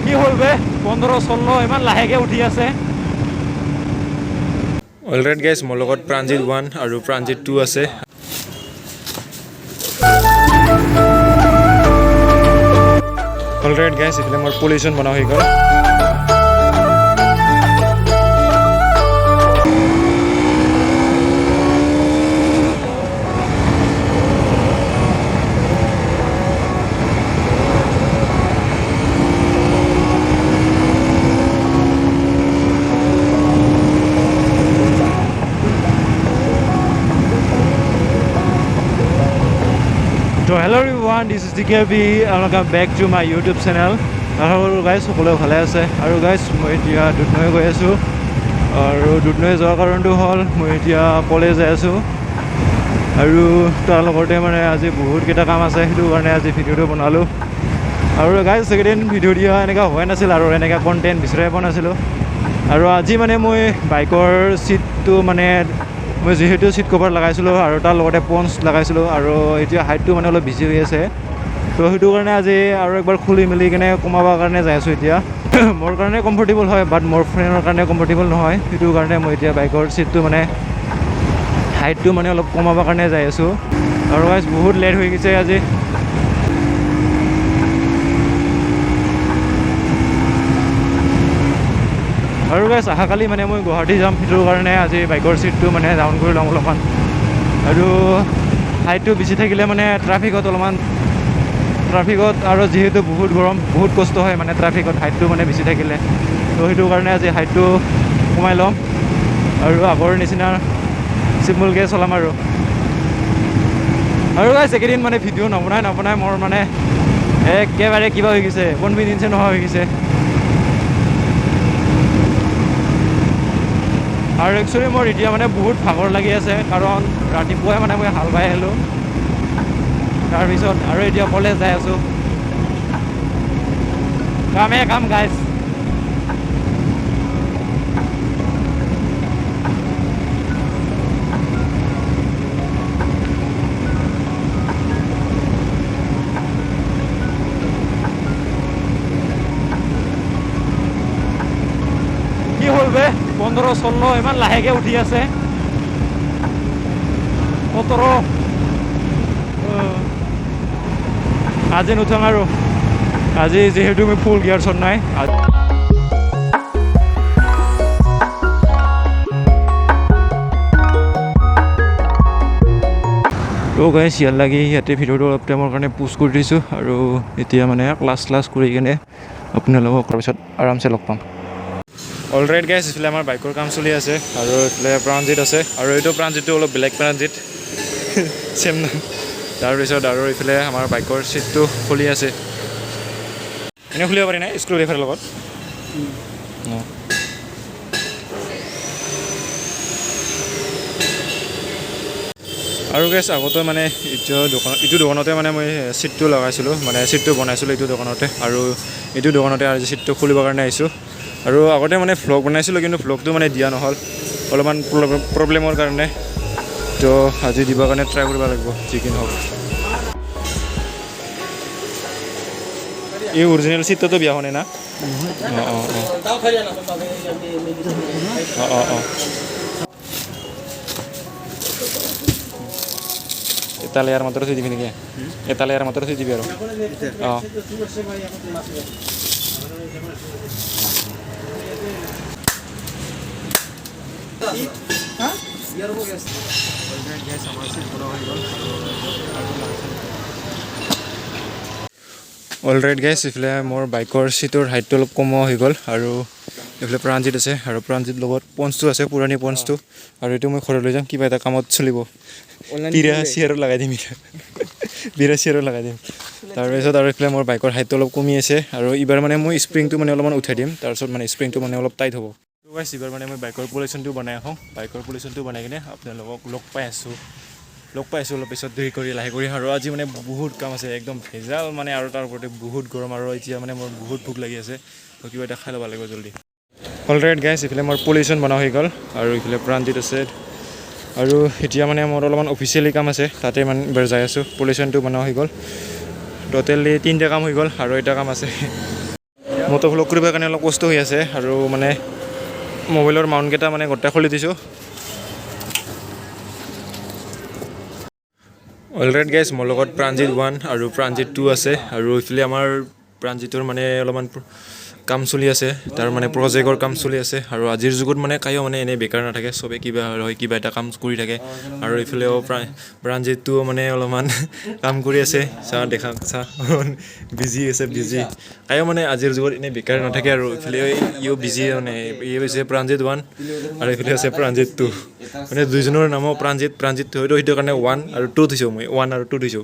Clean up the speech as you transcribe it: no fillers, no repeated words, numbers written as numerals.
কি হ'ল বে 15-16 ইমান লাহেকে উঠি আছে অলৰাইট গাইজ মোৰ লগত প্ৰাঞ্জিত 1 আৰু প্ৰাঞ্জিত 2 আছে অলৰাইট গাইজ ইফালে মোৰ পলিউশ্যন বনোৱা হৈ গ'ল So hello everyone, this is DKB and welcome back to my YouTube channel. Hello guys, সকলোৱে ভালে আছে আৰু guys মই এতিয়া দুধনৈ গৈ আছোঁ আৰু দুধনৈ যোৱাৰ কাৰণটো হ'ল মই এতিয়া কলেজ যাই আছোঁ আৰু তাৰ লগতে মানে আজি বহুত কেইটা কাম আছে সেইটো কাৰণে আজি ভিডিঅ'টো বনালোঁ আৰু guys এইকেইদিন ভিডিঅ' দিয়া এনেকুৱা হোৱা নাছিল আৰু এনেকুৱা কণ্টেণ্ট বিচাৰি পোৱা নাছিলোঁ আৰু আজি মানে মই বাইকৰ চিটটো মানে মই যেহেতু চিট কভাৰ লগাইছিলোঁ আৰু তাৰ লগতে পঞ্চ লগাইছিলোঁ আৰু এতিয়া হাইটটো মানে অলপ বেছি হৈ আছে তো সেইটো কাৰণে আজি আৰু একবাৰ খুলি মেলি কিনে কমাবৰ কাৰণে যাই আছোঁ এতিয়া মোৰ কাৰণে কমফৰ্টেবল হয় বাট মোৰ ফ্ৰেণ্ডৰ কাৰণে কমফৰ্টেবল নহয় সেইটো কাৰণে মই এতিয়া বাইকৰ চিটটো মানে হাইটটো মানে অলপ কমাবৰ কাৰণে যাই আছোঁ আৰু গাইজ বহুত লেট হৈ গৈছে আজি আৰু গাইজ অহাকালি মানে মই গুৱাহাটী যাম সেইটোৰ কাৰণে আজি বাইকৰ চিটটো মানে ডাউন কৰি ল'ম অলপমান আৰু হাইটটো বেছি থাকিলে মানে ট্ৰাফিকত আৰু যিহেতু বহুত গৰম বহুত কষ্ট হয় মানে ট্ৰাফিকত হাইটটো মানে বেছি থাকিলে তো সেইটো কাৰণে আজি হাইটটো কমাই ল'ম আৰু আগৰ নিচিনা চিম্পলকৈ চলাম আৰু গাইজ এইকেইদিন মানে ভিডিঅ' নবনাই মোৰ মানে একেবাৰে কিবা হৈ গৈছে কনভিনিয়েঞ্চে নোহোৱা হৈ গৈছে আৰু একচুৱেলি মোৰ এতিয়া মানে বহুত ভাগৰ লাগি আছে কাৰণ ৰাতিপুৱাই মানে মই হাল বাই আহিলোঁ তাৰপিছত আৰু এতিয়া কলেজ যাই আছোঁ কাম গাইজ কি হ'ল বে 15-16 ইমান লাহেকে উঠি আছে 17 আজি নুঠাম আৰু আজি যিহেতু মই ফুল গিয়াৰছত নাই তো গাইজ ইয়াৰ লাগি ইয়াতে ভিডিঅ'টো অলপ টাইমৰ কাৰণে পোষ্ট কৰি দিছোঁ আৰু এতিয়া মানে ক্লাছ কৰি কিনে আপোনালোকক তাৰপিছত আৰামছে লগ পাম অলৰাইট গাইজ ইফালে আমাৰ বাইকৰ কাম চলি আছে আৰু এইফালে প্ৰাঞ্জিত আছে আৰু এইটো প্ৰাঞ্জিতটো অলপ বেলেগ প্ৰাঞ্জিত চেম নাম তাৰপিছত আৰু এইফালে আমাৰ বাইকৰ চিটটো খুলি আছে এনেই খুলিব পাৰি নাই স্ক্ৰু ড্ৰাইভাৰৰ লগত আৰু গাইজ আগতে মানে এইটো দোকানতে মানে মই চিটটো লগাইছিলোঁ মানে চিটটো বনাইছিলোঁ এইটো দোকানতে আৰু এইটো দোকানতে আজি চিটটো খুলিবৰ কাৰণে আহিছোঁ আৰু আগতে মানে ভ্লগ বনাইছিলোঁ কিন্তু ভ্লগটো মানে দিয়া নহ'ল অলপমান প্ৰব্লেমৰ কাৰণে তো আজি দিবৰ কাৰণে ট্ৰাই কৰিব লাগিব যিকি নহওক এই অৰিজিনেল চিটটোতো বিয়া হোৱা নাই না এটা লেয়াৰ মাত্ৰ থৈ দিবি নেকি এটা লেয়াৰ মাত্ৰ থৈ দিবি আৰু অঁ অলৰাইট গাইজ ইফালে মোৰ বাইকৰ চিটৰ হাইটটো অলপ কমোৱা হৈ গ'ল আৰু এইফালে প্ৰাঞ্জিত আছে আৰু প্ৰাঞ্জিত লগত পঞ্চটো আছে পুৰণি পঞ্চটো আৰু এইটো মই ঘৰলৈ যাম কিবা এটা কামত চলিব বিৰা চিয়াৰো লগাই দিম তাৰপিছত আৰু এইফালে মোৰ বাইকৰ হাইটটো অলপ কমি আছে আৰু এইবাৰ মানে মই স্প্ৰিংটো মানে অলপমান উঠাই দিম তাৰপিছত মানে স্প্ৰিংটো মানে অলপ টাইট হ'ব গাইজ এইবাৰ মানে মই বাইকৰ পলিউশ্যনটো বনাই আহোঁ বাইকৰ পলিউশ্যনটো বনাই কিনে আপোনালোকক লগ পাই আছোঁ অলপ পিছত দেৰি কৰি লাহে কৰি আৰু আজি মানে বহুত কাম আছে একদম ভেজাল মানে আৰু তাৰ ওপৰতে বহুত গৰম আৰু এতিয়া মানে মোৰ বহুত ভোক লাগি আছে তো কিবা এটা খাই ল'ব লাগিব জল্দি অলৰাইট গাইজ ইফালে মোৰ পলিউশ্যন বনোৱা হৈ গ'ল আৰু ইফালে প্ৰাঞ্জিত আছে আৰু এতিয়া মানে মোৰ অলপমান অফিচিয়েলি কাম আছে তাতে মানে এবাৰ যাই আছোঁ পলিউশ্যনটো বনোৱা হৈ গ'ল টোটেলি 3টা কাম হৈ গ'ল আৰু এটা কাম আছে মটো ভ্লগ কৰিবৰ কাৰণে অলপ কষ্ট হৈ আছে আৰু মানে মোবাইলৰ মাউণ্টকেইটা মানে গোটেই খুলি দিছোঁ অলৰাইট গাইজ মোৰ লগত প্ৰাণজিত 1 আৰু প্ৰাণজিত 2 আছে আৰু এইফালে আমাৰ প্ৰাণজিতৰ মানে অলপমান কাম চলি আছে তাৰ মানে প্ৰজেক্টৰ কাম চলি আছে আৰু আজিৰ যুগত মানে কায়ো মানে এনেই বেকাৰ নাথাকে চবে কিবা হয় কিবা এটা কাম কৰি থাকে আৰু এইফালেও প্ৰাণজিতটোও মানে অলপমান কাম কৰি আছে চা দেখা চা বিজি আছে বিজি কায়ো মানে আজিৰ যুগত এনেই বেকাৰ নাথাকে আৰু এইফালে ইও বিজি মানে ই হৈছে প্ৰাণজিত 1 আৰু এইফালে আছে প্ৰাণজিত 2 মানে দুইজনৰ নামো প্ৰাণজিত হয়তো সেইটো কাৰণে 1 আৰু 2 থৈছোঁ মই 1 আৰু 2 থৈছোঁ